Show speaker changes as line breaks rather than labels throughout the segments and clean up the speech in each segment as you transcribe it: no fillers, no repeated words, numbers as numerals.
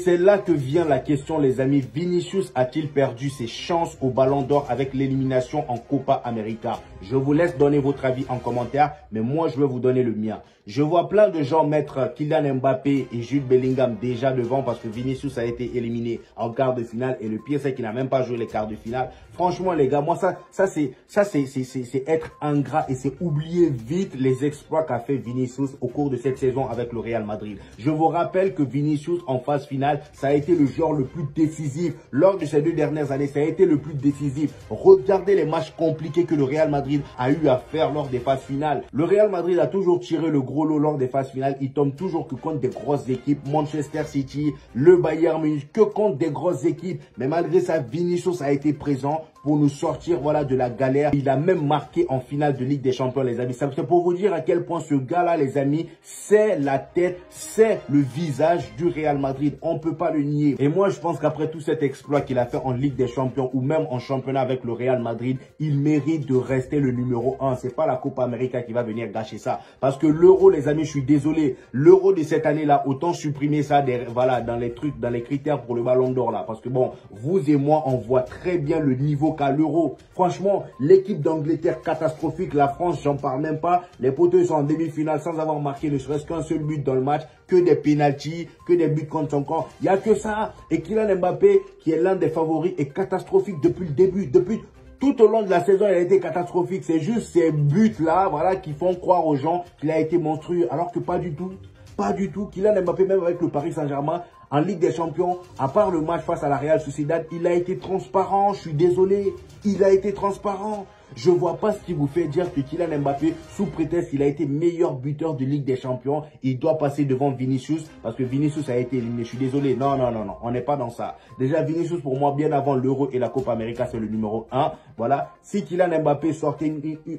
c'est là que vient la question, les amis. Vinicius a-t-il perdu ses chances au Ballon d'Or avec l'élimination en Copa América? Je vous laisse donner votre avis en commentaire, mais moi, je vais vous donner le mien. Je vois plein de gens mettre Kylian Mbappé et Jude Bellingham déjà devant parce que Vinicius a été éliminé en quart de finale. Et le pire, c'est qu'il n'a même pas joué les quarts de finale. Franchement, les gars, moi, ça c'est être ingrat et c'est oublier vite les exploits qu'a fait Vinicius au cours de cette saison avec le Real Madrid. Je vous rappelle que Vinicius, en phase finale, ça a été le joueur le plus décisif. Lors de ces 2 dernières années, ça a été le plus décisif. Regardez les matchs compliqués que le Real Madrid a eu à faire lors des phases finales. Le Real Madrid a toujours tiré le gros lot lors des phases finales. Il tombe toujours que contre des grosses équipes. Manchester City, le Bayern Munich, que contre des grosses équipes. Mais malgré ça, Vinicius a été présent pour nous sortir voilà, de la galère. Il a même marqué en finale de Ligue des Champions, les amis. C'est pour vous dire à quel point ce gars-là, les amis, c'est la tête, c'est le visage du Real Madrid. On ne peut pas le nier. Et moi, je pense qu'après tout cet exploit qu'il a fait en Ligue des Champions ou même en championnat avec le Real Madrid, il mérite de rester le numéro 1. C'est pas la Copa América qui va venir gâcher ça. Parce que l'euro, les amis, je suis désolé. L'euro de cette année-là, autant supprimer ça voilà, dans les trucs, dans les critères pour le Ballon d'Or là. Parce que bon, vous et moi, on voit très bien le niveau qu'à l'euro. Franchement, l'équipe d'Angleterre catastrophique, la France, j'en parle même pas. Les poteaux sont en demi-finale sans avoir marqué ne serait-ce qu'un seul but dans le match, que des pénaltys, que des buts contre son camp. Il n'y a que ça. Et Kylian Mbappé, qui est l'un des favoris, est catastrophique depuis le début. Tout au long de la saison, il a été catastrophique. C'est juste ces buts-là, voilà, qui font croire aux gens qu'il a été monstrueux. Alors que pas du tout. Pas du tout. Kylian Mbappé, même avec le Paris Saint-Germain, en Ligue des Champions, à part le match face à la Real Sociedad, il a été transparent. Je suis désolé. Il a été transparent. Je vois pas ce qui vous fait dire que Kylian Mbappé, sous prétexte qu'il a été meilleur buteur de Ligue des Champions, il doit passer devant Vinicius parce que Vinicius a été éliminé. Je suis désolé. Non. On n'est pas dans ça. Déjà, Vinicius, pour moi, bien avant l'Euro et la Copa América, c'est le numéro 1. Voilà. Si Kylian Mbappé sortait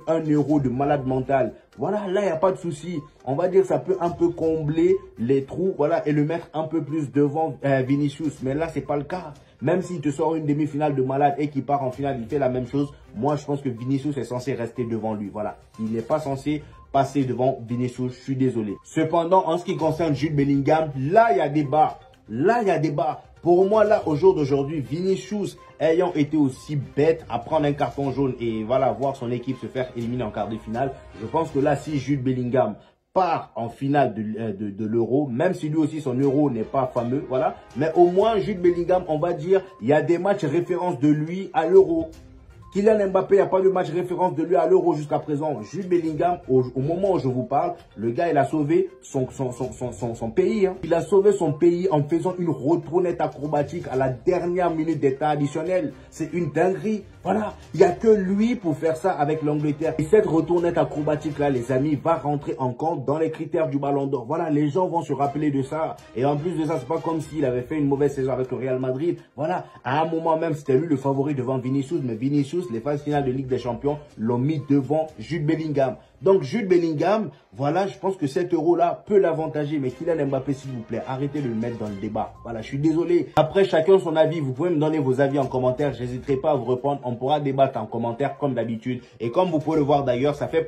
un euro de malade mental, voilà, là, il n'y a pas de souci. On va dire que ça peut un peu combler les trous, voilà, et le mettre un peu plus devant Vinicius. Mais là, c'est pas le cas. Même s'il te sort une demi-finale de malade et qu'il part en finale, il fait la même chose. Moi, je pense que Vinicius est censé rester devant lui. Voilà. Il n'est pas censé passer devant Vinicius. Je suis désolé. Cependant, en ce qui concerne Jude Bellingham, là, il y a débat. Là, il y a débat. Pour moi, là, au jour d'aujourd'hui, Vinicius, ayant été aussi bête à prendre un carton jaune et voilà, voir son équipe se faire éliminer en quart de finale, je pense que là, si Jude Bellingham part en finale de l'Euro, même si lui aussi son Euro n'est pas fameux, voilà. Mais au moins, Jude Bellingham, on va dire, il y a des matchs références de lui à l'Euro. Kylian Mbappé, il n'y a pas de match référence de lui à l'Euro jusqu'à présent. Jude Bellingham, au moment où je vous parle, le gars, il a sauvé son pays. Hein. Il a sauvé son pays en faisant une retournette acrobatique à la dernière minute des temps additionnels. C'est une dinguerie. Voilà, il n'y a que lui pour faire ça avec l'Angleterre. Et cette retournette acrobatique-là, les amis, va rentrer en compte dans les critères du Ballon d'Or. Voilà, les gens vont se rappeler de ça. Et en plus de ça, c'est pas comme s'il avait fait une mauvaise saison avec le Real Madrid. Voilà, à un moment même, c'était lui le favori devant Vinicius. Mais Vinicius, les phases finales de Ligue des Champions, l'ont mis devant Jude Bellingham. Donc, Jude Bellingham, voilà, je pense que cet euro-là peut l'avantager. Mais Kylian Mbappé, s'il vous plaît, arrêtez de le mettre dans le débat. Voilà, je suis désolé. Après, chacun son avis. Vous pouvez me donner vos avis en commentaire. J'hésiterai pas à vous répondre. On pourra débattre en commentaire comme d'habitude. Et comme vous pouvez le voir d'ailleurs, ça fait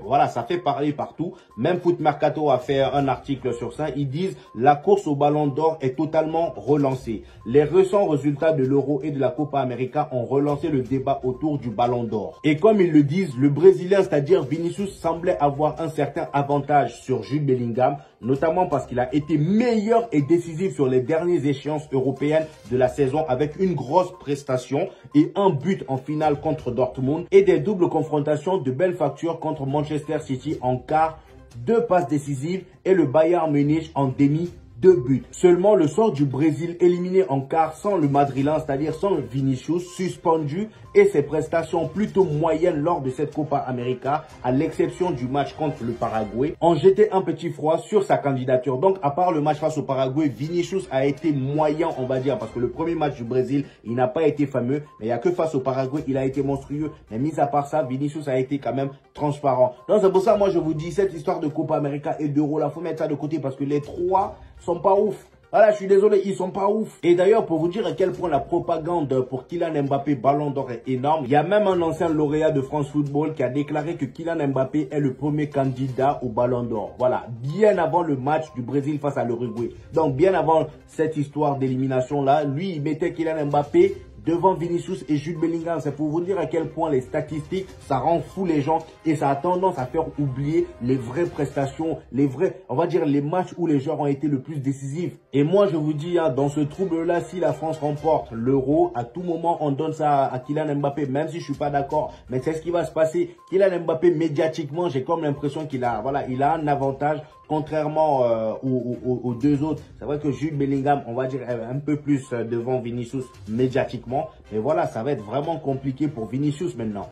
parler partout. Même Foot Mercato a fait un article sur ça. Ils disent la course au Ballon d'Or est totalement relancée. Les récents résultats de l'Euro et de la Copa América ont relancé le débat autour du Ballon d'Or. Et comme ils le disent, le Brésilien, c'est-à-dire Vinicius, semblait avoir un certain avantage sur Jude Bellingham, notamment parce qu'il a été meilleur et décisif sur les dernières échéances européennes de la saison avec une grosse prestation et un but en finale contre Dortmund et des doubles confrontations de belle facture contre Manchester City en quart, 2 passes décisives et le Bayern Munich en demi, 2 buts. Seulement le sort du Brésil éliminé en quart sans le Madrilène, c'est-à-dire sans Vinicius, suspendu et ses prestations plutôt moyennes lors de cette Copa América, à l'exception du match contre le Paraguay, ont jeté un petit froid sur sa candidature. Donc, à part le match face au Paraguay, Vinicius a été moyen, on va dire, parce que le premier match du Brésil, il n'a pas été fameux, mais il n'y a que face au Paraguay, il a été monstrueux. Mais mis à part ça, Vinicius a été quand même transparent. Donc, c'est pour ça, moi, je vous dis, cette histoire de Copa América et d'Euro, là, faut mettre ça de côté parce que les trois sont pas ouf. Voilà, je suis désolé, ils sont pas ouf. Et d'ailleurs, pour vous dire à quel point la propagande pour Kylian Mbappé Ballon d'Or est énorme, il y a même un ancien lauréat de France Football qui a déclaré que Kylian Mbappé est le premier candidat au Ballon d'Or. Voilà, bien avant le match du Brésil face à l'Uruguay. Donc, bien avant cette histoire d'élimination-là, lui, il mettait Kylian Mbappé devant Vinicius et Jude Bellingham. C'est pour vous dire à quel point les statistiques, ça rend fou les gens et ça a tendance à faire oublier les vraies prestations, les vrais, on va dire les matchs où les joueurs ont été le plus décisifs. Et moi, je vous dis, dans ce trouble-là, si la France remporte l'Euro, à tout moment, on donne ça à Kylian Mbappé, même si je suis pas d'accord, mais c'est ce qui va se passer. Kylian Mbappé, médiatiquement, j'ai comme l'impression qu'il a, voilà, il a un avantage. Contrairement aux deux autres, c'est vrai que Jude Bellingham, on va dire un peu plus devant Vinicius médiatiquement. Mais voilà, ça va être vraiment compliqué pour Vinicius maintenant.